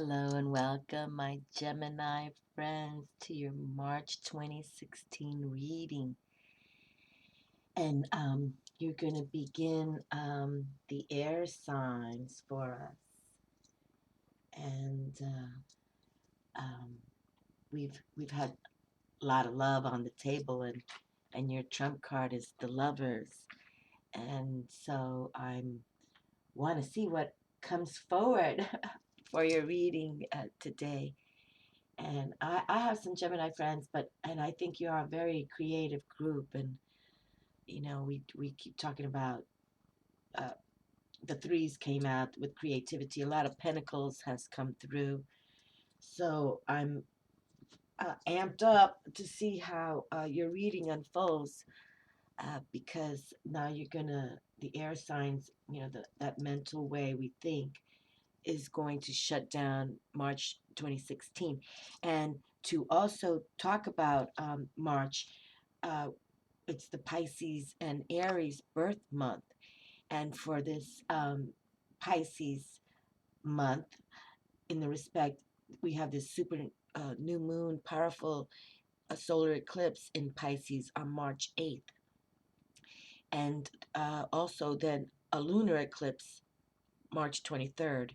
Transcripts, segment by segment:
Hello and welcome, my Gemini friends, to your March 2016 reading. And you're going to begin the air signs for us. And we've had a lot of love on the table, and your trump card is the Lovers. And so I want to see what comes forward for your reading today. And I have some Gemini friends, and I think you are a very creative group. And we keep talking about uh, the threes came out with creativity. A lot of Pentacles has come through. So I'm amped up to see how your reading unfolds, because now you're gonna the air signs. That mental way we think is going to shut down March 2016. And to also talk about March, uh, it's the Pisces and Aries birth month. And for this Pisces month, in the respect, we have this super new moon, powerful solar eclipse in Pisces on March 8th. And also then a lunar eclipse March 23rd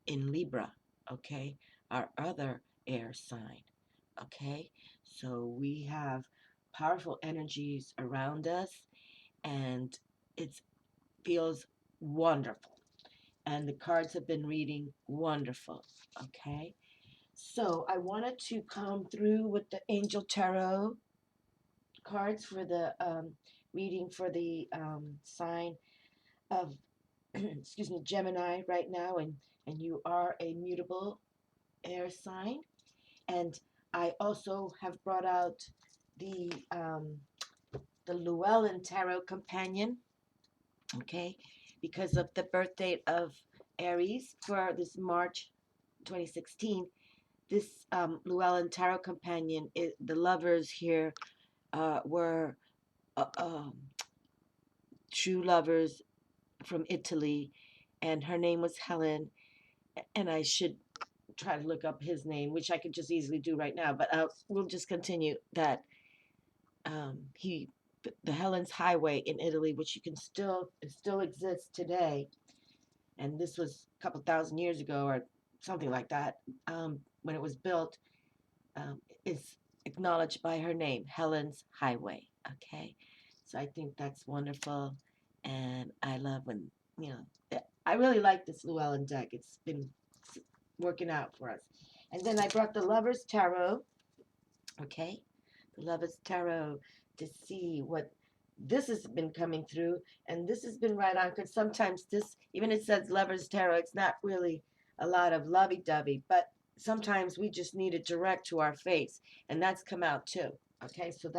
in Libra, okay? Our other air sign, okay? So we have powerful energies around us, and it feels wonderful. And the cards have been reading wonderful, okay? So I wanted to come through with the Angel Tarot cards for the reading for the sign of excuse me, Gemini right now, and you are a mutable air sign. And I also have brought out the Llewellyn Tarot Companion, okay, because of the birth date of Aries for this March 2016. This Llewellyn Tarot Companion, the lovers here were uh, um, true lovers from Italy, and her name was Helen. And I should try to look up his name, which I could just easily do right now, but we'll just continue that the Helen's Highway in Italy, which it still exists today, and this was a couple thousand years ago or something like that, when it was built, is acknowledged by her name, Helen's Highway. Okay, so I think that's wonderful, and I love when I really like this Llewellyn deck. It's been working out for us. And then I brought the Lover's Tarot, okay? The Lover's Tarot, to see what this has been coming through. And this has been right on, because sometimes this, even it says Lover's Tarot, it's not really a lot of lovey-dovey, but sometimes we just need it direct to our face. And that's come out too, okay? So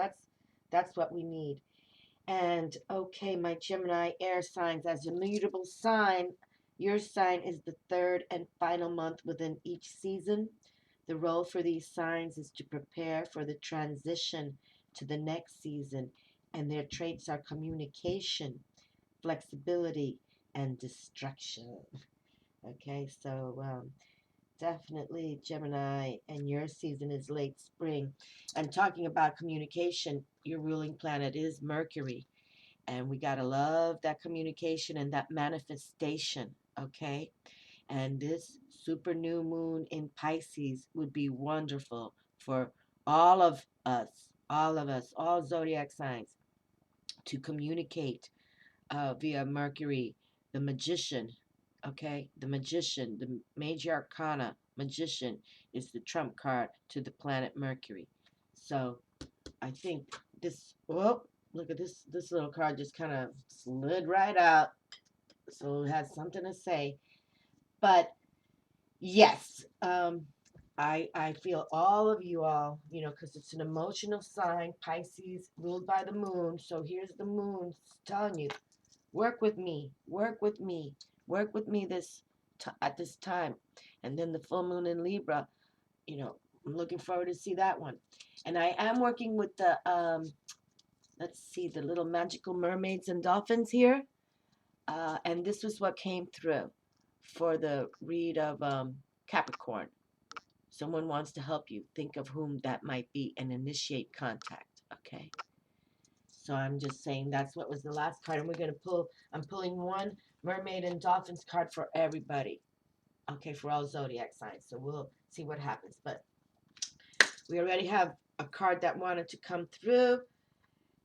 that's what we need. And okay, my Gemini air signs, as a mutable sign, your sign is the third and final month within each season. The role for these signs is to prepare for the transition to the next season, and their traits are communication, flexibility, and destruction. Okay, so definitely Gemini, and your season is late spring. And talking about communication, your ruling planet is Mercury. And we got to love that communication and that manifestation, okay? And this super new moon in Pisces would be wonderful for all of us, all zodiac signs, to communicate via Mercury, the magician, okay? The magician, the major arcana magician, is the trump card to the planet Mercury. So I think this, oh, look at this little card just kind of slid right out. So it has something to say. But yes, I feel all of you all, because it's an emotional sign, Pisces ruled by the moon. So here's the moon telling you, work with me, work with me, work with me at this time. And then the full moon in Libra, I'm looking forward to see that one. And I am working with the let's see, the little magical mermaids and dolphins here. And this was what came through for the read of Capricorn. Someone wants to help you. Think of whom that might be and initiate contact. Okay. So I'm just saying that's what was the last card. And we're going to pull, I'm pulling one mermaid and dolphins card for everybody. Okay, for all zodiac signs. So we'll see what happens. But we already have a card that wanted to come through.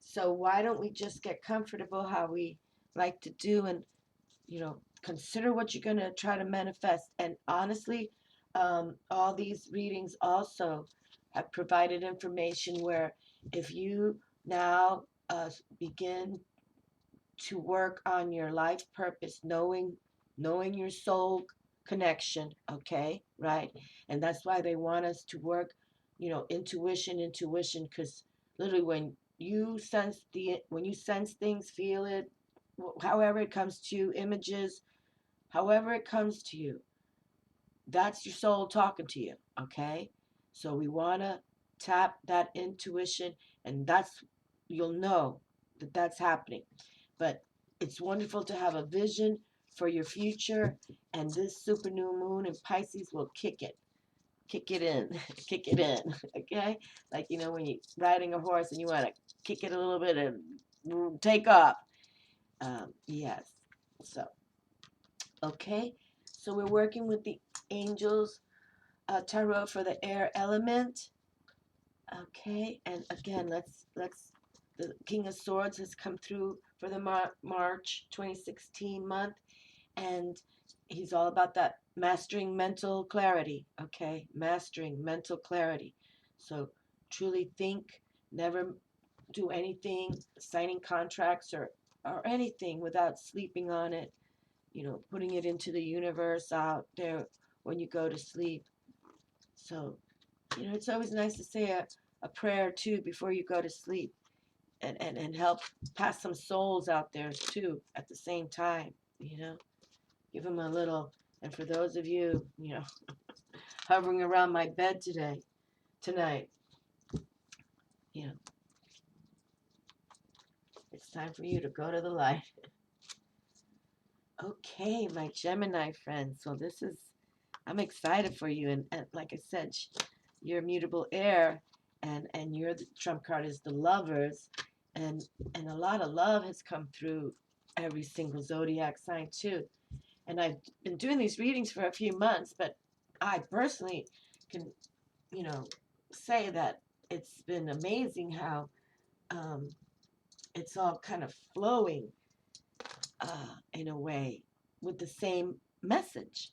So why don't we just get comfortable how we like to do, and, you know, consider what you're going to try to manifest. And honestly, all these readings also have provided information where if you now begin to work on your life purpose, knowing your soul connection, okay, right? And that's why they want us to work, you know, intuition, because literally when you sense things, feel it, however it comes to you, images, however it comes to you, that's your soul talking to you, okay? So we want to tap that intuition, and you'll know that that's happening. But it's wonderful to have a vision for your future, and this super new moon in Pisces will kick it in, kick it in, okay? Like, you know, when you're riding a horse and you want to kick it a little bit and take off. Yes. So, okay. So we're working with the angels tarot for the air element. Okay, and again, the King of Swords has come through for the March 2016 month, and he's all about that mastering mental clarity. Okay, mastering mental clarity. So truly think, never do anything, signing contracts or anything without sleeping on it, you know, putting it into the universe out there when you go to sleep. So, you know, it's always nice to say a prayer too before you go to sleep, and help pass some souls out there too at the same time, you know. Give them a little, and for those of you, you know, hovering around my bed tonight, you know, it's time for you to go to the light. Okay, my Gemini friends. So I'm excited for you. And like I said, you're mutable air, and the trump card is the lovers. And a lot of love has come through every single zodiac sign too. And I've been doing these readings for a few months, but I personally can, you know, say that it's been amazing how it's all kind of flowing in a way with the same message,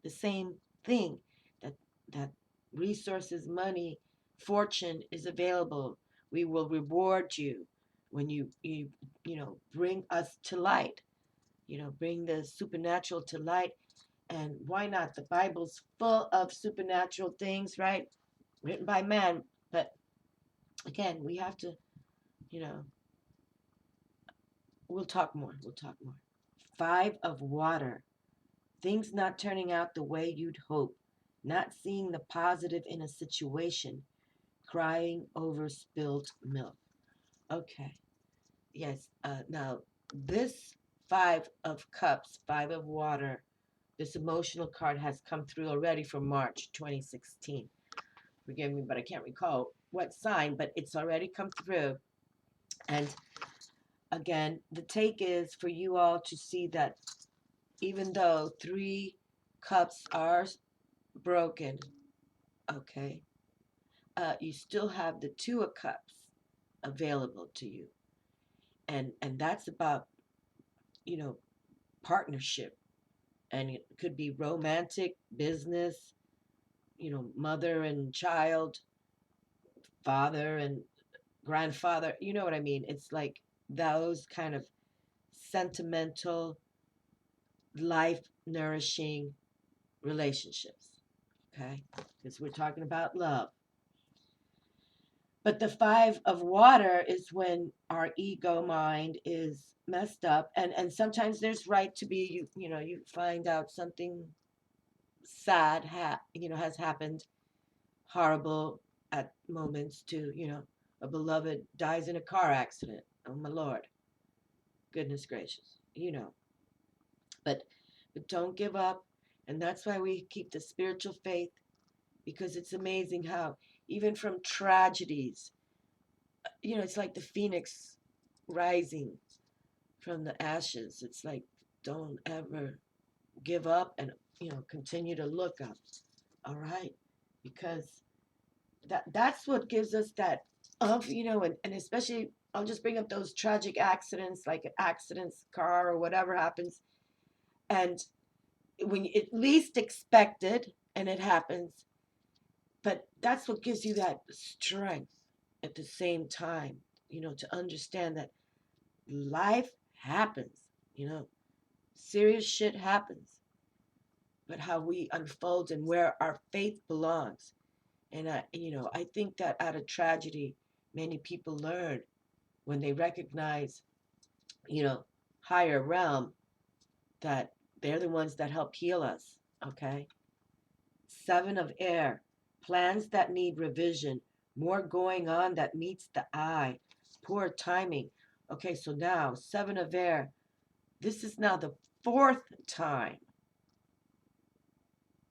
the same thing, that that resources, money, fortune is available. We will reward you when you know, bring us to light. You know, bring the supernatural to light. And why not? The Bible's full of supernatural things, right? Written by man. But again, we have to, you know, we'll talk more. We'll talk more. Five of water. Things not turning out the way you'd hope. Not seeing the positive in a situation. Crying over spilled milk. Okay. Yes. Now, this Five of Cups, Five of Water, this emotional card has come through already for March 2016. Forgive me, but I can't recall what sign, but it's already come through. And again, the take is for you all to see that even though three cups are broken, okay, you still have the Two of Cups available to you. And that's about, you know, partnership. And it could be romantic, business, you know, mother and child, father and grandfather. You know what I mean? It's like those kind of sentimental, life nourishing relationships. Okay? Because we're talking about love. But the Five of Water is when our ego mind is messed up, and sometimes there's right to be, you know, you find out something sad has happened, horrible at moments too, you know, a beloved dies in a car accident. Oh my Lord, goodness gracious, you know. But don't give up, And that's why we keep the spiritual faith, because it's amazing how, even from tragedies, it's like the phoenix rising from the ashes. It's like, don't ever give up, and, continue to look up. All right? Because that's what gives us that and especially, I'll just bring up those tragic accidents, like accidents, car or whatever happens. And when you at least expect it and it happens, but that's what gives you that strength at the same time, to understand that life happens, serious shit happens, but how we unfold and where our faith belongs. And I think that out of tragedy, many people learn when they recognize, you know, higher realm, that they're the ones that help heal us. Okay. Seven of air, plans that need revision, more going on that meets the eye, poor timing. Okay, so now, seven of air, this is now the fourth time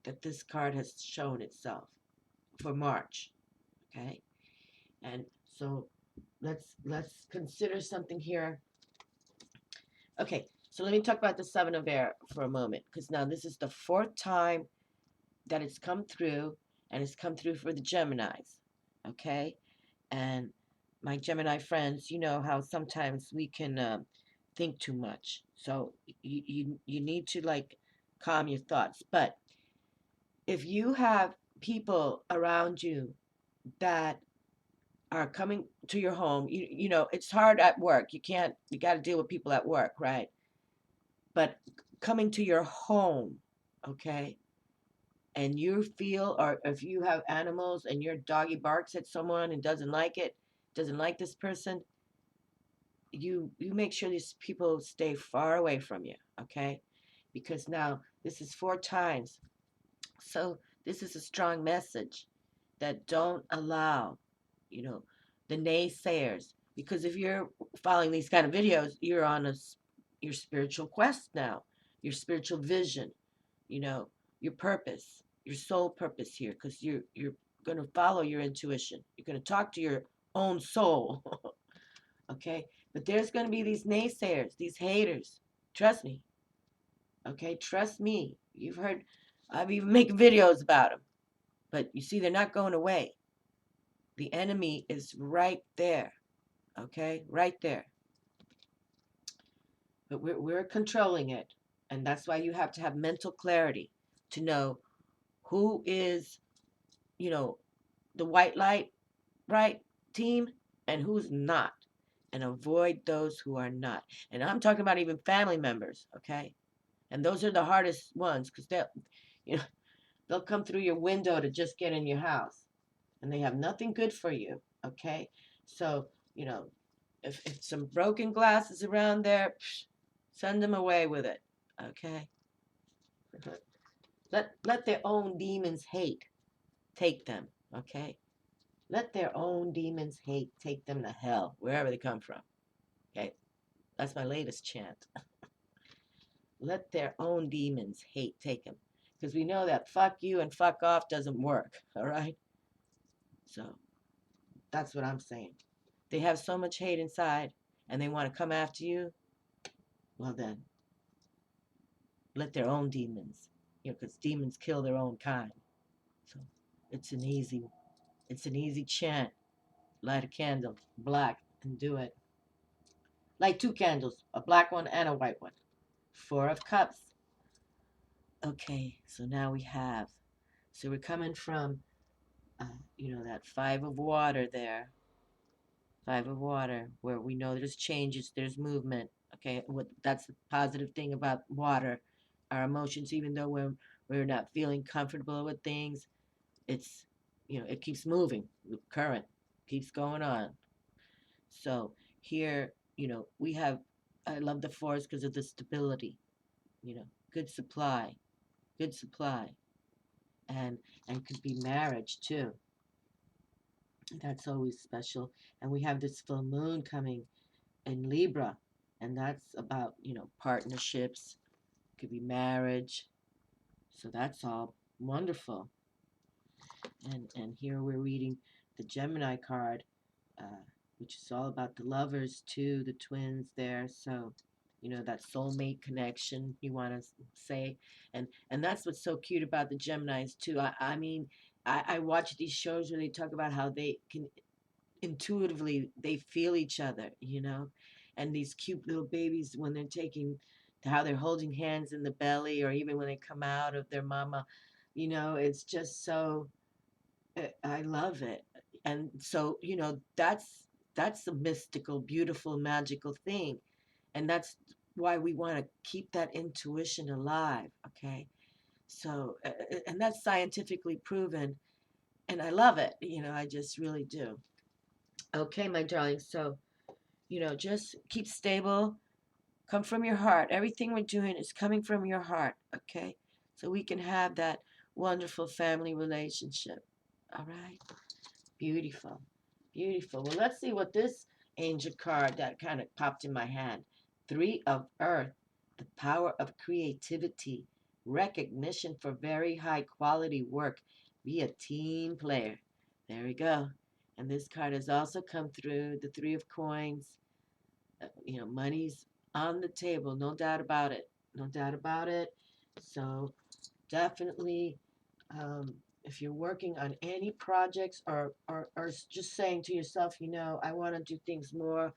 that this card has shown itself for March. Okay, and so let's consider something here. Okay, so let me talk about the seven of air for a moment, because now this is the fourth time that it's come through, and it's come through for the Geminis. Okay, and my Gemini friends, you know how sometimes we can think too much. So you need to, like, calm your thoughts. But if you have people around you that are coming to your home, it's hard at work. You got to deal with people at work, right? But coming to your home, okay? And you feel, or if you have animals and your doggy barks at someone and doesn't like it, doesn't like this person, you make sure these people stay far away from you, okay? Because now this is four times. So this is a strong message that don't allow, you know, the naysayers. Because if you're following these kind of videos, you're on your spiritual quest now, your spiritual vision, your purpose, your soul purpose here, because you're going to follow your intuition. You're going to talk to your own soul. Okay, but there's going to be these naysayers, these haters. Trust me. Okay, trust me. You've heard, I've even made videos about them. But you see, they're not going away. The enemy is right there. Okay, right there. But we're controlling it. And that's why you have to have mental clarity to know who is, you know, the white light, right, team, and who's not. And avoid those who are not. And I'm talking about even family members, okay? And those are the hardest ones, because you know, they'll come through your window to just get in your house, and they have nothing good for you, okay? So, if some broken glass is around there, send them away with it, okay? Let their own demons hate take them, okay? Let their own demons hate take them to hell, wherever they come from, okay? That's my latest chant. Let their own demons hate take them. Because we know that fuck you and fuck off doesn't work, all right? So that's what I'm saying. They have so much hate inside and they want to come after you, well then, let their own demons, because demons kill their own kind. So it's an easy chant. Light a candle, black, and do it. Light two candles, a black one and a white one. Four of Cups. Okay, so now so we're coming from, that Five of Water there. Five of Water, where we know there's changes, there's movement. Okay, that's the positive thing about water. Our emotions, even though we're not feeling comfortable with things, it's, it keeps moving. The current keeps going on. So here, we have, I love the forest because of the stability, good supply, good supply. And could be marriage too. That's always special. And we have this full moon coming in Libra, and that's about, partnerships, could be marriage. So that's all wonderful. And here we're reading the Gemini card, which is all about the lovers too, the twins there. So, you know, that soulmate connection you want to say, and that's what's so cute about the Geminis too. I mean, I watch these shows where they talk about how they can intuitively they feel each other, you know, and these cute little babies when they're taking, how they're holding hands in the belly, or even when they come out of their mama, you know, it's just so I love it. And so, you know, that's a mystical, beautiful, magical thing. And that's why we want to keep that intuition alive, okay? So, and that's scientifically proven, and I love it. You know, I just really do. Okay, my darling. So, you know, just keep stable. Come from your heart. Everything we're doing is coming from your heart, okay? So we can have that wonderful family relationship. All right? Beautiful. Beautiful. Well, let's see what this angel card that kind of popped in my hand. Three of Earth, the power of creativity, recognition for very high quality work. Be a team player. There we go. And this card has also come through the Three of Coins. You know, money's on the table, no doubt about it. No doubt about it. So definitely, if you're working on any projects, or just saying to yourself, you know, I want to do things more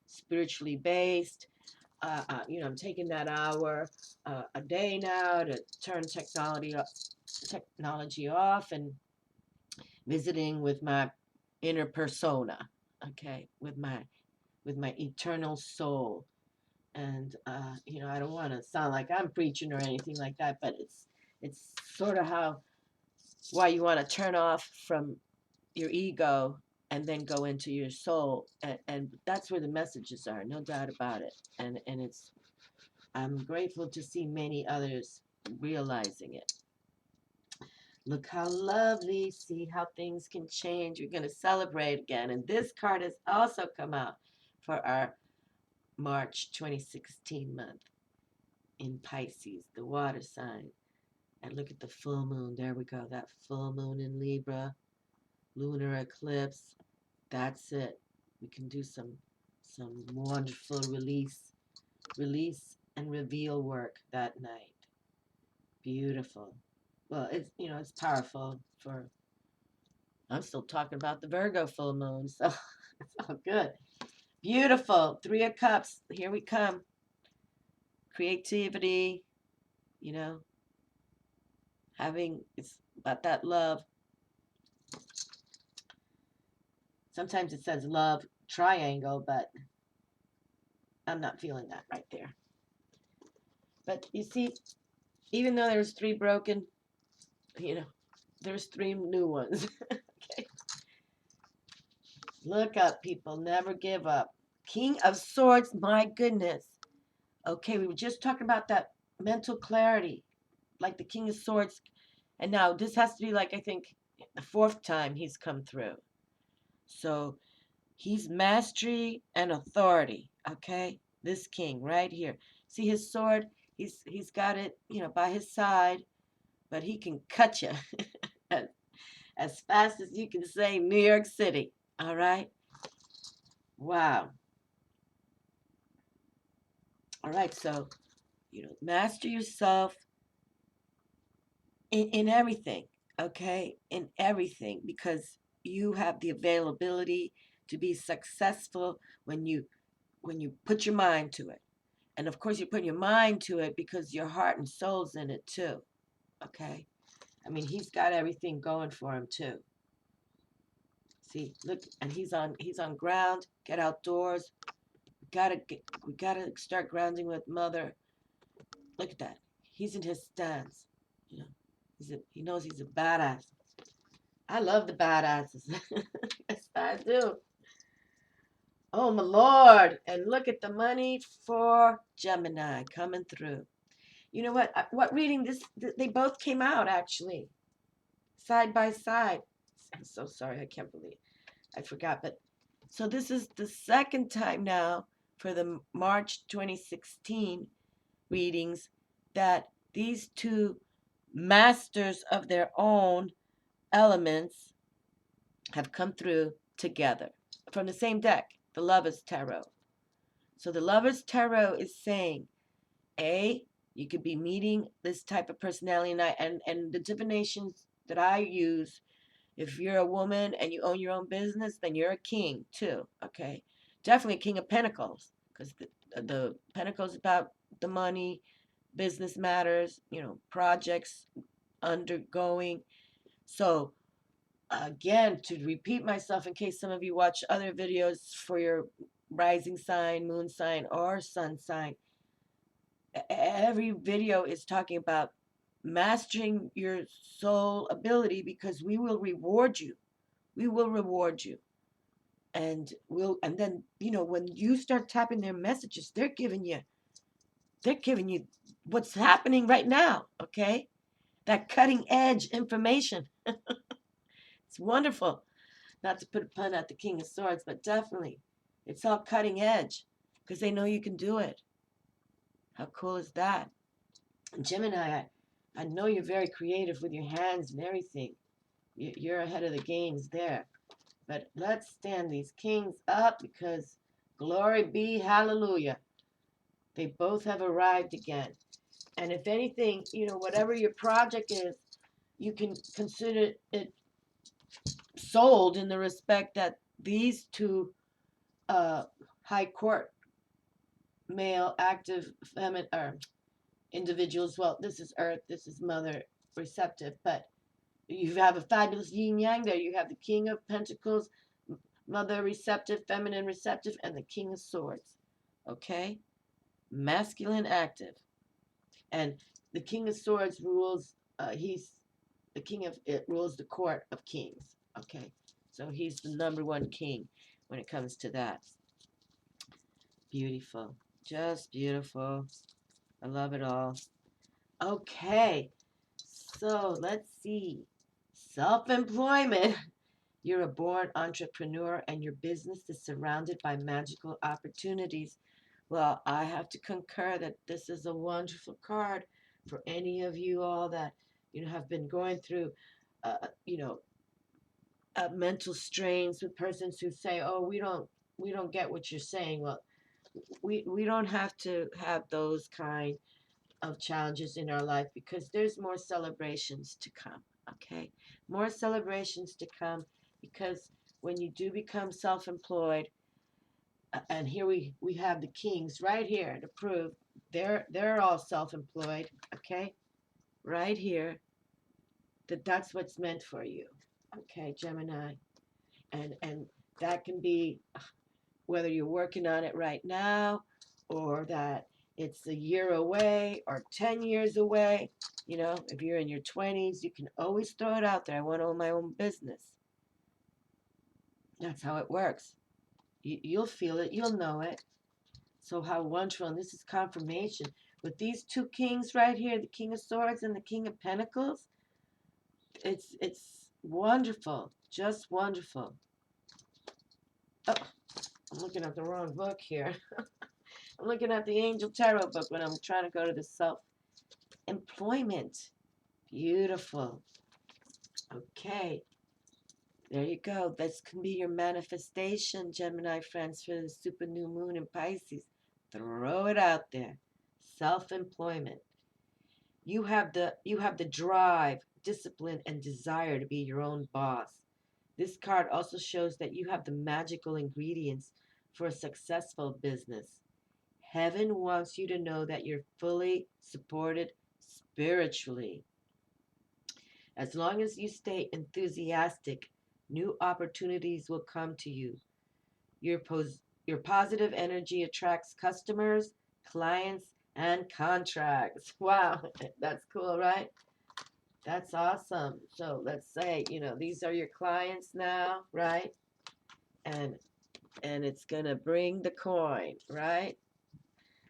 spiritually based, you know, I'm taking that hour a day now to turn technology off and visiting with my inner persona, okay, with my eternal soul. And you know, I don't want to sound like I'm preaching or anything like that, but it's sort of how why you want to turn off from your ego and then go into your soul, and that's where the messages are, no doubt about it. And it's, I'm grateful to see many others realizing it. Look how lovely. See how things can change. We're going to celebrate again. And this card has also come out for our March 2016 month in Pisces, the water sign. And look at the full moon. There we go. That full moon in Libra, lunar eclipse. That's it. We can do some wonderful release and reveal work that night. Beautiful. Well, it's, you know, it's powerful for, I'm still talking about the Virgo full moon, so it's all good. Beautiful. Three of Cups. Here we come. Creativity, you know, having, it's about that love. Sometimes it says love triangle, but I'm not feeling that right there. But you see, even though there's three broken, you know, there's three new ones. Okay. Look up, people. Never give up. King of Swords, my goodness. Okay, we were just talking about that mental clarity, like the King of Swords. And now this has to be like, I think, the fourth time he's come through. So he's mastery and authority, okay? This king right here. See his sword? He's got it, you know, by his side, but he can cut you as fast as you can say New York City, all right? Wow. All right, so, you know, master yourself in everything, okay? In everything, because you have the availability to be successful when you put your mind to it. And of course, you put your mind to it because your heart and soul's in it too. Okay? I mean, he's got everything going for him too. See, look, and he's on ground. Get outdoors. We gotta start grounding with Mother. Look at that. He's in his stance. You know, he knows he's a badass. I love the badasses. Yes, I do. Oh my Lord! And look at the money for Gemini coming through. You know what? What reading this? They both came out actually, side by side. I'm so sorry. I can't believe I forgot. But so this is the second time now for the March 2016 readings that these two masters of their own elements have come through together from the same deck, the Lover's Tarot. So the Lover's Tarot is saying, you could be meeting this type of personality, and the divinations that I use, if you're a woman and you own your own business, then you're a king too, okay? Definitely a king of pentacles, because the pentacles about the money, business matters, projects undergoing. So again, to repeat myself in case some of you watch other videos for your rising sign, moon sign, or sun sign, every video is talking about mastering your soul ability, because we will reward you. We will reward you. And then, when you start tapping their messages, they're giving you what's happening right now, okay? That cutting edge information. It's wonderful. Not to put a pun at the King of Swords, but definitely it's all cutting edge, because they know you can do it. How cool is that? And Gemini, I know you're very creative with your hands and everything. You're ahead of the games there. But let's stand these kings up, because glory be, hallelujah. They both have arrived again. And if anything, whatever your project is, you can consider it sold, in the respect that these two high court male active feminine or individuals, well, this is earth, this is mother receptive, but you have a fabulous yin yang there. You have the King of Pentacles, mother receptive, feminine receptive, and the King of Swords. Okay? Masculine active. And the King of Swords rules, he's the king of, it rules the court of kings. Okay? So he's the number one king when it comes to that. Beautiful. Just beautiful. I love it all. Okay. So let's see. Self-employment. You're a born entrepreneur and your business is surrounded by magical opportunities. Well, I have to concur that this is a wonderful card for any of you all that have been going through mental strains, with persons who say, "Oh, we don't get what you're saying." Well, we don't have to have those kind of challenges in our life, because there's more celebrations to come. Okay, more celebrations to come, because when you do become self-employed, and here we have the kings right here to prove they're all self-employed. Okay, right here, that's what's meant for you. Okay, Gemini, and that can be whether you're working on it right now, or that it's a year away or 10 years away. If you're in your 20s, you can always throw it out there. I want to own my own business. That's how it works. You'll feel it. You'll know it. So how wonderful. And this is confirmation. With these two kings right here, the King of Swords and the King of Pentacles, it's wonderful. Just wonderful. Oh, I'm looking at the wrong book here. I'm looking at the Angel Tarot book when I'm trying to go to the self-employment. Beautiful. Okay. There you go. This can be your manifestation, Gemini friends, for the super new moon in Pisces. Throw it out there. Self-employment. You have the drive, discipline, and desire to be your own boss. This card also shows that you have the magical ingredients for a successful business. Heaven wants you to know that you're fully supported spiritually. As long as you stay enthusiastic, new opportunities will come to you. Your positive energy attracts customers, clients, and contracts. Wow, that's cool, right? That's awesome. So let's say, these are your clients now, right? And it's going to bring the coin, right?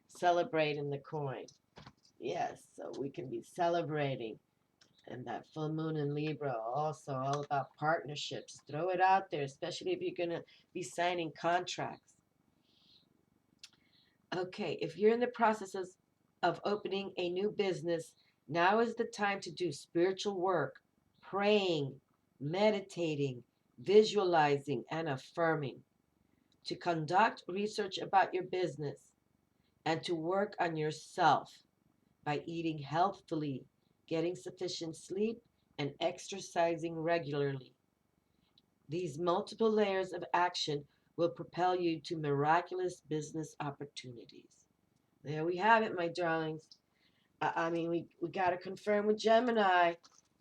Celebrating the coin. Yes, so we can be celebrating. And that full moon in Libra, also all about partnerships. Throw it out there, especially if you're going to be signing contracts. Okay, if you're in the process of opening a new business, Now is the time to do spiritual work, praying, meditating, visualizing, and affirming, to conduct research about your business, and to work on yourself by eating healthfully, getting sufficient sleep, and exercising regularly. These multiple layers of action will propel you to miraculous business opportunities. There we have it, my darlings. I mean, we got to confirm with Gemini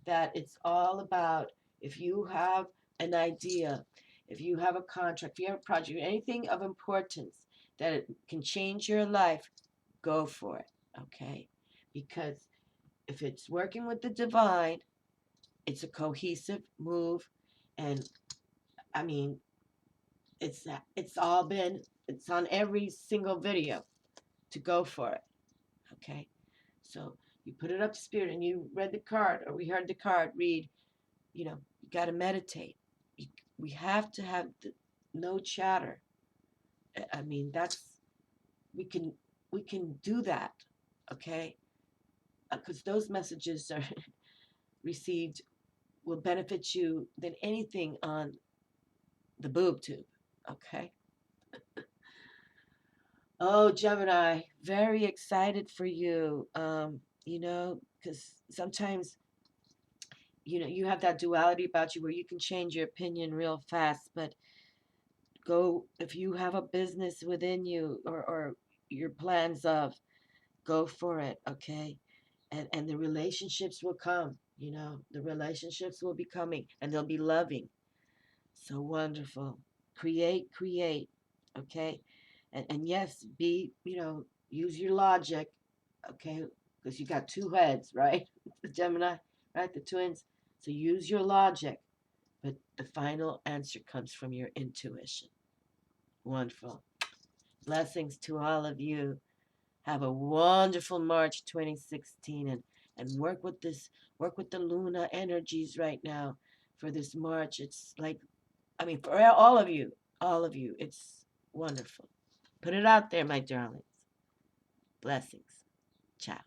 that it's all about, if you have an idea, if you have a contract, if you have a project, anything of importance that it can change your life, go for it, okay? Because if it's working with the divine, it's a cohesive move, and I mean, it's all been, it's on every single video to go for it, okay? So you put it up to spirit and you read the card, or we heard the card read, you know, you got to meditate. We have to have no chatter. I mean, we can we can do that, okay? Because those messages are received will benefit you than anything on the boob tube, okay? Oh, Gemini, very excited for you. You know, because sometimes, you know, you have that duality about you where you can change your opinion real fast, but go, if you have a business within you, or your plans of, go for it, okay? And the relationships will come, you know, the relationships will be coming, and they'll be loving. So wonderful. Create, okay? And yes, be, you know, use your logic, okay? Because you got two heads, right? The Gemini, right? The twins. So use your logic, but the final answer comes from your intuition. Wonderful. Blessings to all of you. Have a wonderful March 2016, and work with the Luna energies right now for this March. It's like, I mean, for all of you, it's wonderful. Put it out there, my darlings. Blessings. Ciao.